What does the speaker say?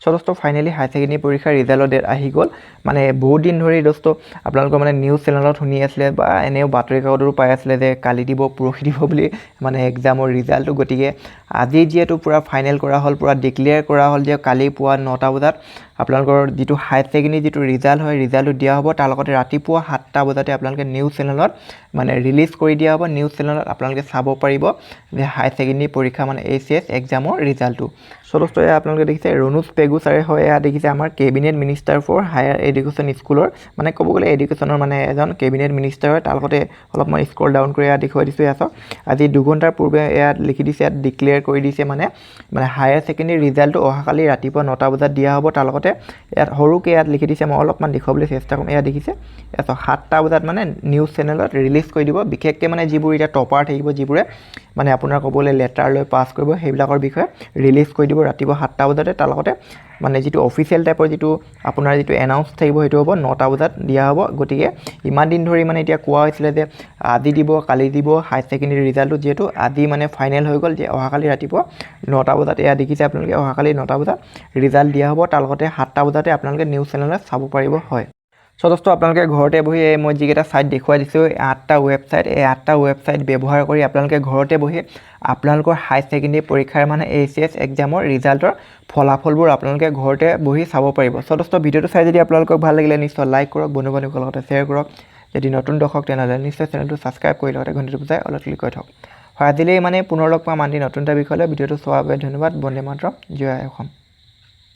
so দোস্ত finally হাই secondary পৰীক্ষাৰ ৰিজাল্টৰ ডেট আহি গ'ল মানে বহুত দিন ধৰি দোস্ত আপোনালোকৰ মানে নিউজ চেনেলত শুনি আছিলে বা এনেও বাতৰি কাকততো পাই আছিলে যে কালি দিব পৰহি দিব বুলি মানে এক্সামৰ ৰিজাল্টটো গতিকে আজি যিহেতু পুৰা ফাইনেল কৰা হ'ল পুৰা ডিক্লেয়াৰ কৰা হ'ল যে কালি পুৱা 9টা বজাত আপোনালোকৰ যিটো হাই সেকেন্ডাৰী যিটো ৰিজাল্ট হয় ৰিজাল্টটো দিয়া হ'ব তাৰ লগতে ৰাতিপুৱা 7টা বজাতে আপোনালোকে নিউজ চেনেলত মানে ৰিলিজ কৰি দিয়া হ'ব নিউজ চেনেলত আপোনালোকে চাব পাৰিব যে হাই সেকেন্ডাৰী পৰীক্ষা মানে এইচএছ এক্সামৰ ৰিজাল্টটো সো দোস্ত এয়া আপোনালোকে দেখিছে ৰণুজ পেগু ছাৰে হয় এয়া দেখিছে আমাৰ cabinet minister for higher education স্কুলৰ মানে ক'ব গ'লে এডুকেশ্যনৰ মানে এজন কেবিনেট মিনিষ্টাৰ হয় তাৰ লগতে অলপ মই স্ক্ৰল ডাউন কৰি এয়া দেখুৱাই দিছোঁ এয়া আজি 2 ঘণ্টাৰ পূৰ্বে এয়া লিখি দিছে ইয়াত ডিক্লেয়াৰ কৰি দিছে মানে হায়াৰ সেকেন্ডাৰী ৰিজাল্টটো অহাকালি ৰাতিপুৱা 9টা বজাত দিয়া হ'ব তাৰ লগতে ইয়াত সৰুকৈ ইয়াত লিখি দিছে মই অলপমান দেখুৱাবলৈ চেষ্টা কৰিম এয়া দেখিছে ইয়াত 7টা বজাত মানে নিউজ চেনেলত ৰিলিজ কৰি দিব বিশেষকৈ মানে যিবোৰ এতিয়া টপাৰ থাকিব যিবোৰে মানে আপোনাৰ ক'বলৈ লেটাৰ লৈ পাছ কৰিব সেইবিলাকৰ বিষয়ে ৰিলিজ কৰি দিব ৰাতিপুৱা 7টা বজাতে তাৰ লগতে মানে যিটো অফিচিয়েল টাইপৰ যিটো আপোনাৰ যিটো এনাউন্স থাকিব সেইটো হ'ব 9টা বজাত দিয়া হ'ব গতিকে ইমান দিন ধৰি মানে এতিয়া কোৱা হৈছিলে যে আজি দিব কালি দিব হাই সেকেন্ডাৰী ৰিজাল্টটো যিহেতু আজি মানে ফাইনেল হৈ গ'ল যে অহাকালি ৰাতিপুৱা 9টা বজাত এয়া দেখিছে আপোনালোকে অহাকালি 9টা বজাত ৰিজাল্ট দিয়া হ'ব তাৰ লগতে 7টা বজাতে আপোনালোকে নিউজ চেনেলত চাব পাৰিব হয় সো দোস্ত আপোনালোকে ঘৰতে বহি মই যিকেইটা ছাইট দেখুৱাই দিছোঁ 8টা ৱেবছাইট এই 8টা ৱেবছাইট ব্যৱহাৰ কৰি আপোনালোকে ঘৰতে বহি আপোনালোকৰ হাই সেকেন্ডাৰী পৰীক্ষাৰ মানে এইচএছ এক্সামৰ ৰিজাল্টৰ ফলাফলবোৰ আপোনালোকে ঘৰতে বহি চাব পাৰিব সো দোস্ত ভিডিঅ'টো চাই যদি আপোনালোকক ভাল লাগিলে নিশ্চয় লাইক কৰক বন্ধু বান্ধৱীৰ লগতে শ্বেয়াৰ কৰক যদি নতুন দৰ্শক তেনেহ'লে নিশ্চয় চেনেলটো ছাবস্ক্ৰাইব কৰি লগতে ঘণ্টিটো বজাই অলপ ক্লিক কৰি থওক হয় আজিলৈ মানে পুনৰ লগ পাম আনটি নতুন এটা বিষয় লৈ ভিডিঅ'টো চোৱাৰ বাবে ধন্যবাদ বন্দে মাতৰম জয় অসম